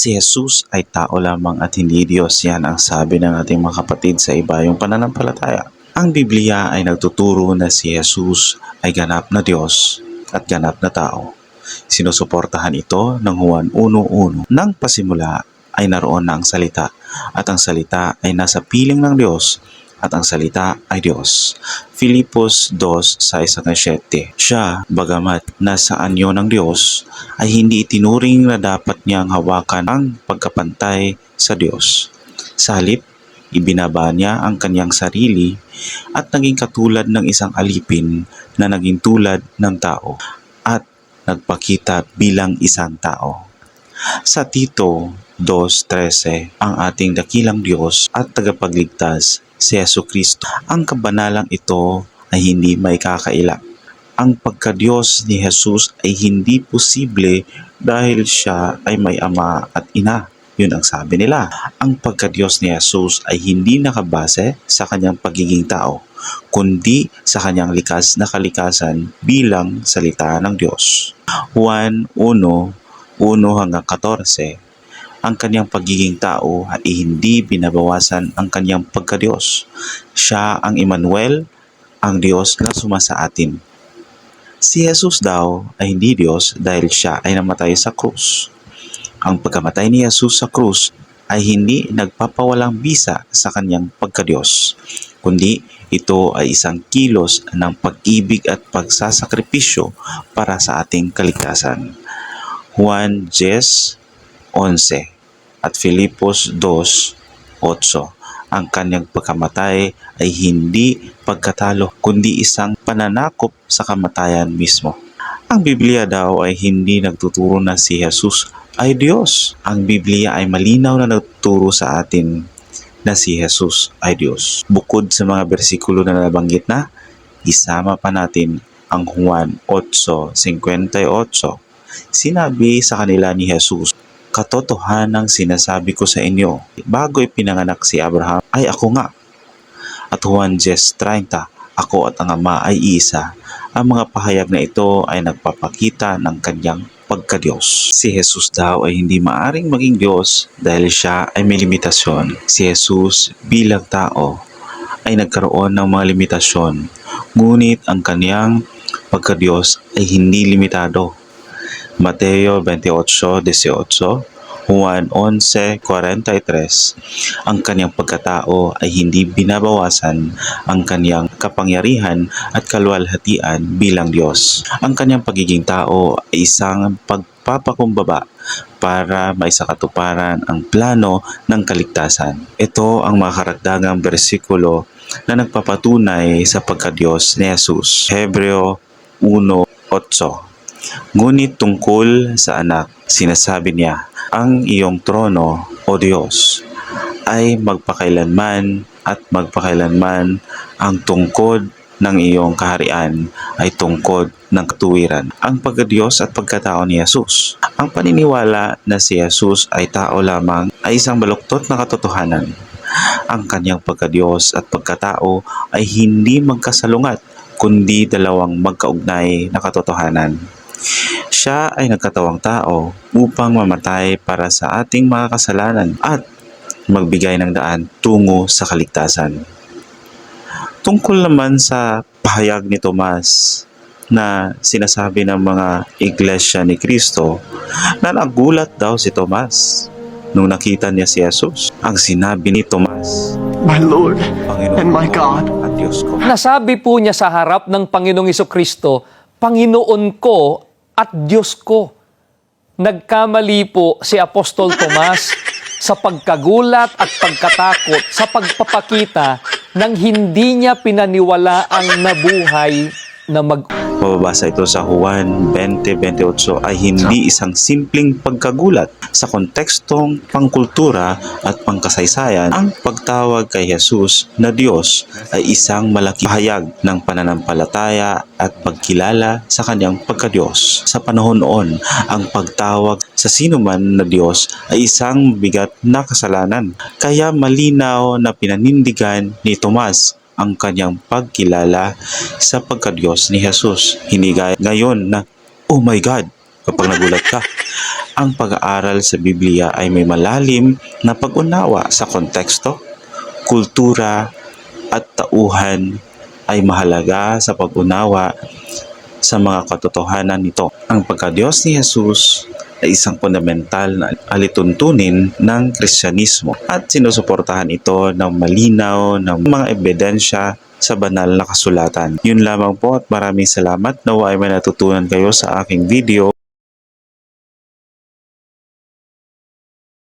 Si Jesus ay tao lamang at hindi Diyos, yan ang sabi ng ating mga kapatid sa ibayong pananampalataya. Ang Biblia ay nagtuturo na si Jesus ay ganap na Diyos at ganap na tao. Sinusuportahan ito ng Juan 1:1. Nang pasimula ay naroon na ang salita, at ang salita ay nasa piling ng Diyos, at ang salita ay Diyos. Filipos 2:6-7. Siya, bagamat nasa anyo ng Diyos, ay hindi itinuring na dapat niyang hawakan ang pagkapantay sa Diyos. Sa halip, ibinaba niya ang kanyang sarili at naging katulad ng isang alipin na naging tulad ng tao at nagpakita bilang isang tao. Sa Tito 2:13, ang ating dakilang Diyos at tagapagligtas, si Jesucristo. Ang kabanalang ito ay hindi may kakaila. Ang pagka-Diyos ni Jesus ay hindi posible dahil siya ay may ama at ina. Yun ang sabi nila. Ang pagka-Diyos ni Jesus ay hindi nakabase sa kanyang pagiging tao, kundi sa kanyang likas na kalikasan bilang salita ng Diyos. Juan 1:1-14. Ang kanyang pagiging tao ay hindi binabawasan ang kanyang pagka-Diyos. Siya ang Emmanuel, ang Diyos na sumasa atin. Si Jesus daw ay hindi Diyos dahil siya ay namatay sa krus. Ang pagkamatay ni Jesus sa krus ay hindi nagpapawalang bisa sa kanyang pagka-Diyos, kundi ito ay isang kilos ng pag-ibig at pagsasakripisyo para sa ating kaligtasan. Juan 10:11 at Filipos 2:8. Ang kanyang pagkamatay ay hindi pagkatalo kundi isang pananakop sa kamatayan mismo. Ang Biblia daw ay hindi nagtuturo na si Jesus ay Diyos. Ang Biblia ay malinaw na nagtuturo sa atin na si Jesus ay Diyos. Bukod sa mga bersikulo na nabanggit na, isama pa natin ang Juan 8:58. Sinabi sa kanila ni Jesus, "Katotohanang sinasabi ko sa inyo, bago ipinanganak si Abraham ay ako nga." At Juan 10:30, "Ako at ang Ama ay isa." Ang mga pahayag na ito ay nagpapakita ng kanyang pagka-Diyos. Si Jesus daw ay hindi maaring maging Diyos dahil siya ay may limitasyon. Si Jesus bilang tao ay nagkaroon ng mga limitasyon, ngunit ang kanyang pagka-Diyos ay hindi limitado. Mateo 28:18, Juan 11:43. Ang kanyang pagkatao ay hindi binabawasan ang kanyang kapangyarihan at kaluwalhatian bilang Diyos. Ang kanyang pagiging tao ay isang pagpapakumbaba para maisakatuparan ang plano ng kaligtasan. Ito ang mga karagdagang bersikulo na nagpapatunay sa pagka-Diyos ni Jesus. Hebreo 1:8. Ngunit tungkol sa anak, sinasabi niya, "Ang iyong trono, O Diyos, ay magpakailanman at magpakailanman. Ang tungkod ng iyong kaharian ay tungkod ng katuwiran." Ang pagka-Diyos at pagkatao ni Jesus. Ang paniniwala na si Jesus ay tao lamang ay isang baluktot na katotohanan. Ang kanyang pagka-Diyos at pagkatao ay hindi magkasalungat, kundi dalawang magkaugnay na katotohanan. Siya ay nagkatawang tao upang mamatay para sa ating mga kasalanan at magbigay ng daan tungo sa kaligtasan. Tungkol naman sa pahayag ni Tomas na sinasabi ng mga iglesia ni Kristo na nagulat daw si Tomas nung nakita niya si Jesus. Ang sinabi ni Tomas, My Lord "Panginoon and my ko God." at Diyos ko." Nasabi po niya sa harap ng Panginoong Jesucristo, "Panginoon ko at Diyos ko." Nagkamali po si Apostol Tomas sa pagkagulat at pagkatakot sa pagpapakita ng hindi niya pinaniwalaang nabuhay na Mababasa ito sa Juan 20:28 ay hindi isang simpleng pagkagulat sa kontekstong pangkultura at pangkasaysayan. Ang pagtawag kay Jesus na Diyos ay isang malaking pahayag ng pananampalataya at pagkilala sa kanyang pagka-Diyos. Sa panahon noon, ang pagtawag sa sinuman na Diyos ay isang bigat na kasalanan. Kaya malinaw na pinanindigan ni Tomas ang kanyang pagkilala sa pagka-Diyos ni Jesus. Hindi gaya ngayon na, "Oh my God, kapag nagulat ka. Ang pag-aaral sa Biblia ay may malalim na pag-unawa sa konteksto, kultura at tauhan ay mahalaga sa pag-unawa sa mga katotohanan nito. Ang pagka-Diyos ni Jesus ay isang fundamental na alituntunin ng Kristyanismo at sinusuportahan ito ng malinaw ng mga ebidensya sa banal na kasulatan. Yun lamang po at maraming salamat. Nawa ay may natutunan kayo sa aking video.